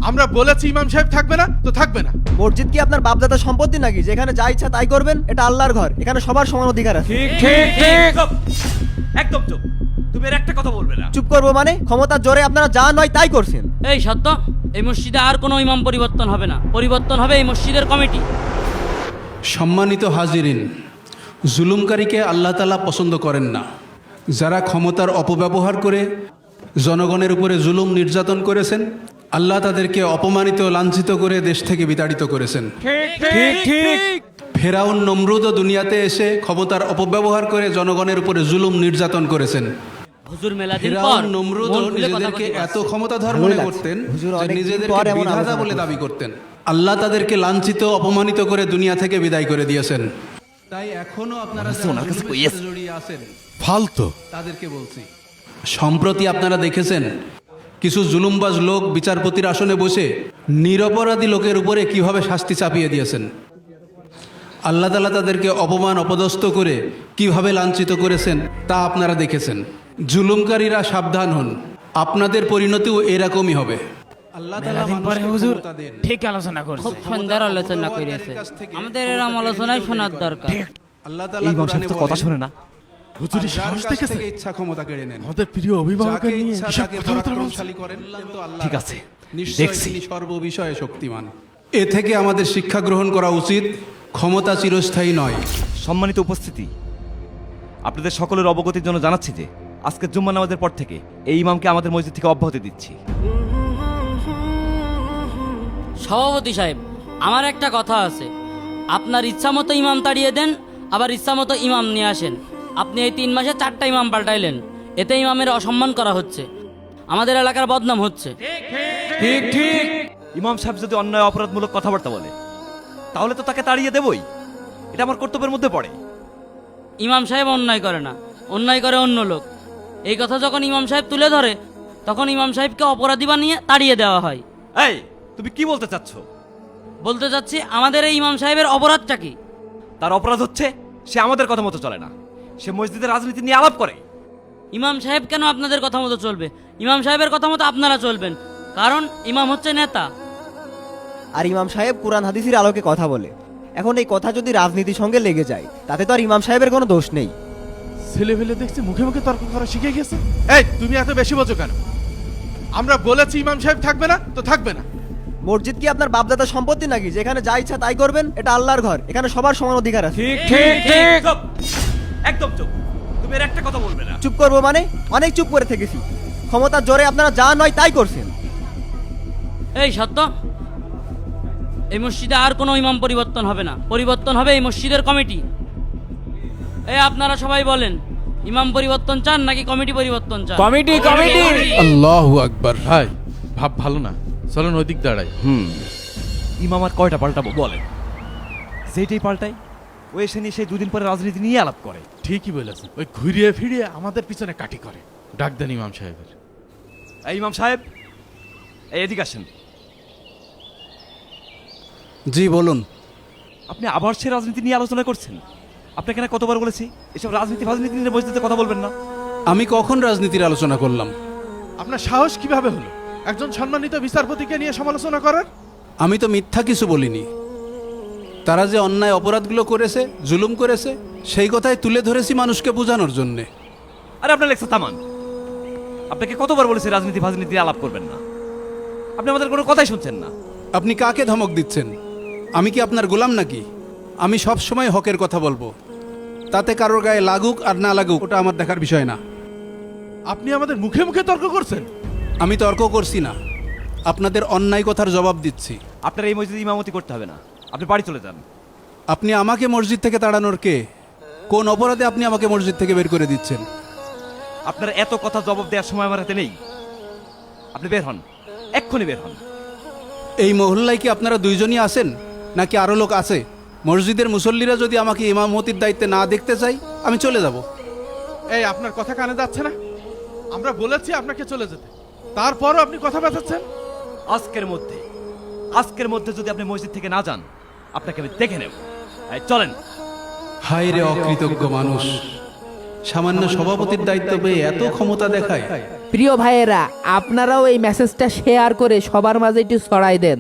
আমরা বলেছি ইমাম সাহেব থাকবে না তো থাকবে না। মসজিদ কি আপনার বাপদাদার সম্পত্তি নাকি যেখানে যা ইচ্ছা তাই করবেন? এটা আল্লাহর ঘর, এখানে সবার সমান অধিকার আছে। ঠিক ঠিক ঠিক, একদম চুপ। তুমি এর একটা কথা বলবে না। চুপ করবো মানে? ক্ষমতার জোরে আপনারা যা নয় তাই করছেন। এই সত্য, এই মসজিদে আর কোনো ইমাম পরিবর্তন হবে না, পরিবর্তন হবে এই মসজিদের কমিটি। সম্মানিত হাজিরিন, জুলুমকারীকে আল্লাহ তাআলা পছন্দ করেন না। যারা ক্ষমতার অপব্যবহার করে জনগণের উপরে জুলুম নির্যাতন করেছেন, আল্লাহ তাদেরকে অপমানিত লাঞ্ছিত করে দেশ থেকে বিতাড়িত করেছেন। ঠিক ঠিক, ফেরাউন নমরুদও দুনিয়াতে এসে ক্ষমতার অপব্যবহার করে জনগণের উপরে জুলুম নির্যাতন করেছেন। হুজুর মেলাদিন পর ফেরাউন নমরুদও মন খুলে কথা নিজেদেরকে বলতে এত পারছে। ক্ষমতাধর ভালোই মনে লাগছে। করতেন হুজুর যে অনেকদিন নিজেদেরকে পর এমন বিধাতা আলোচনা বলে করছেন। দাবি করতেন। আল্লাহ তাদেরকে লাঞ্ছিত অপমানিত করে দুনিয়া থেকে বিদায় করে দিয়েছেন। তাই এখনো আপনারা যারা জুলুমের সাথে জড়িয়ে আছেন ফালতু তাদেরকে বলছি, সম্প্রতি আপনারা দেখেছেন কিছু জুলুমবাজ লোক বিচারপতির আসনে বসে নিরপরাধী লোকের উপরে কিভাবে শাস্তি চাপিয়ে দিয়েছেন। আল্লাহ তাআলা তাদেরকে অপমান অপদস্থ করে কিভাবে লাঞ্ছিত করেছেন তা আপনারা দেখেছেন। জুলুমকারীরা সাবধান হন, আপনাদের পরিণতিও এরকমই হবে। আল্লাহ তাআলা মানুষকে ক্ষমতা দেন। ঠিক আলোচনা করছে। খুব সুন্দর আলোচনা করেছে, আমাদের এরম আলোচনায় শোনার দরকার। আল্লাহ তাআলা কোরআনে কথা বলেন, শুনে না। হুজুরি যার সাহস কাছ দেখেছে থেকে ইচ্ছা ক্ষমতা কেড়ে নেন, আমাদের প্রিয় অভিভাবকের যাকে নিয়ে ইচ্ছা এসব তাকে কথাবার্তা বলছে। পরাক্রমশালী করেন, কিন্তু আল্লাহ ঠিক আছে, নিশ্চয়ই দেখছি। তিনি সর্ববিষয়ে শক্তিমান। এ থেকে আমাদের শিক্ষা গ্রহণ করা উচিত, ক্ষমতা চিরস্থায়ী নয়। সম্মানিত উপস্থিতি, আপনাদের সকলের অবগতির জন্য জানাচ্ছি যে আজকের জুম্মা নামাজের পর থেকে এই ইমামকে আমাদের মসজিদ থেকে অব্যাহতি দিচ্ছি। সভাপতি সাহেব, আমার একটা কথা আছে, আপনার ইচ্ছা মতো ইমাম তাড়িয়ে দেন, আবার ইচ্ছা মতো ইমাম নিয়ে আসেন। আপনি এই 3 মাসে 4টা ইমাম পাল্টাইলেন, এতে ইমামের অসম্মান করা হচ্ছে, আমাদের এলাকার বদনাম হচ্ছে। ঠিক ঠিক, ইমাম সাহেব যদি অন্যায় অপরাধমূলক কথাবার্তা বলে তাহলে তো তাকে তাড়িয়ে দেবই, এটা আমার কর্তব্যের মধ্যে পড়ে। ইমাম সাহেব অন্যায় করে না, অন্যায় করে অন্য লোক। এই কথা যখন ইমাম সাহেব তুলে ধরে তখন ইমাম সাহেবকে অপরাধী বানিয়ে তাড়িয়ে দেওয়া হয়। এই, তুমি কি বলতে চাচ্ছ? বলতে চাচ্ছি, আমাদের এই ইমাম সাহেবের অপরাধটা কি? তার অপরাধ হচ্ছে সে আমাদের কথা মতো চলে না, সে মসজিদের রাজনীতি নিয়ে আলাপ করে। ইমাম সাহেব কেন আপনাদের কথা মতো চলবে? ইমাম সাহেবের কথা মতো আপনারা চলবেন, কারণ ইমাম হচ্ছে নেতা। আর ইমাম সাহেব কোরআন হাদিসের আলোকে কথা বলে। এখন এই কথা যদি রাজনীতির সঙ্গে লেগে যায় তাতে তো আর ইমাম সাহেবের কোনো দোষ নেই। ছেলে ফেলে দেখছি মুখে মুখে তর্ক করা শিখে গেছে। এই তুমি এত বেশি বোঝো কেন? আমরা বলেছি ইমাম সাহেব থাকবে না তো থাকবে না। মসজিদ কি আপনার বাপদাদার সম্পত্তি নাকি যেখানে যা ইচ্ছা তাই করবেন? এটা আল্লাহর ঘর, এখানে সবার সমান অধিকার আছে। ঠিক ঠিক ঠিক, একদম চুপ। তুমি এর একটা কথা বলবে না। চুপ করবো মানে? অনেক চুপ করে থেকেছি। ক্ষমতার জোরে আপনারা যা নয় তাই করছেন। এই সত্য, এই মসজিদে আর কোনো ইমাম পরিবর্তন হবে না, পরিবর্তন হবে এই মসজিদের কমিটি। এই আপনারা সবাই বলেন, ইমাম পরিবর্তন চান নাকি কমিটি পরিবর্তন চান? Committee committee. আল্লাহু আকবার। ভাই ভাব ভালো না, চলুন ওই দিক দাঁড়াই। ইমাম আর কয়টা পাল্টাবো বলেন? যেটাই পাল্টাই ও এসে নিয়ে সেই 2 দিন পরে রাজনীতি নিয়ে আলাপ করে। ঠিকই বলেছেন, ওই ঘুরিয়ে ফিরিয়ে আমাদের পিছনে কাটি করে। ডাক দেন ইমাম সাহেবের। এই ইমাম সাহেব, এই এদিকে আসেন। জি বলুন। আপনি আবার সে রাজনীতি নিয়ে আলোচনা করছেন? আপনাকে না কতবার বলেছি এসব রাজনীতি নিয়ে মসজিদে কথা বলবেন না। আমি কখন রাজনীতির আলোচনা করলাম? আপনার সাহস কিভাবে হলো একজন সম্মানিত বিচারপতিকে নিয়ে সমালোচনা করার? আমি তো মিথ্যা কিছু বলিনি। তারা যে অন্যায় অপরাধগুলো করেছে, জুলুম করেছে, সেই কথাই তুলে ধরেছি মানুষকে বোঝানোর জন্যে। আরে আপনার লেখা থামান। আপনাকে কতবার বলেছি রাজনীতি নিয়ে আলাপ করবেন না, আপনি আমাদের কোনো কথাই শুনছেন না। আপনি কাকে ধমক দিচ্ছেন? আমি কি আপনার গোলাম নাকি? আমি সব সময় হকের কথা বলবো, তাতে কারোর গায়ে লাগুক আর না লাগুক ওটা আমার দেখার বিষয় না। আপনি আমাদের মুখে মুখে তর্ক করছেন। আমি তর্ক করছি না, আপনাদের অন্যায় কথার জবাব দিচ্ছি। আপনার এই মসজিদে ইমামতি করতে হবে না, আপনি বাড়ি চলে যান। আপনি আমাকে মসজিদ থেকে তাড়ানোর কে? কোন অপরাধে আপনি আমাকে মসজিদ থেকে বের করে দিচ্ছেন? আপনার এত কথা জবাব দেওয়ার সময় আমার হাতে নেই, আপনি বের হন, এক্ষুনি বের হন। এই মহল্লায় কি আপনারা 2 জনই আছেন নাকি আরো লোক আছে? মসজিদের মুসল্লিরা যদি আমাকে ইমামতির দায়িত্বে না দেখতে চাই আমি চলে যাব। এই আপনার কথা কানে যাচ্ছে না? আমরা বলেছি আপনাকে চলে যেতে, তারপরও আপনি কথা বাঁচাচ্ছেন। আজকের মধ্যে যদি আপনি মসজিদ থেকে না যান আপনাকে আমি দেখে নেব। এই চলেন। হায় রে অকৃতজ্ঞ মানুষ, সামান্য সভাপতির দায়িত্ব পেয়ে এত ক্ষমতা দেখায়। প্রিয় ভাইয়েরা, আপনারাও এই মেসেজটা শেয়ার করে সবার মাঝে একটু ছড়াই দেন।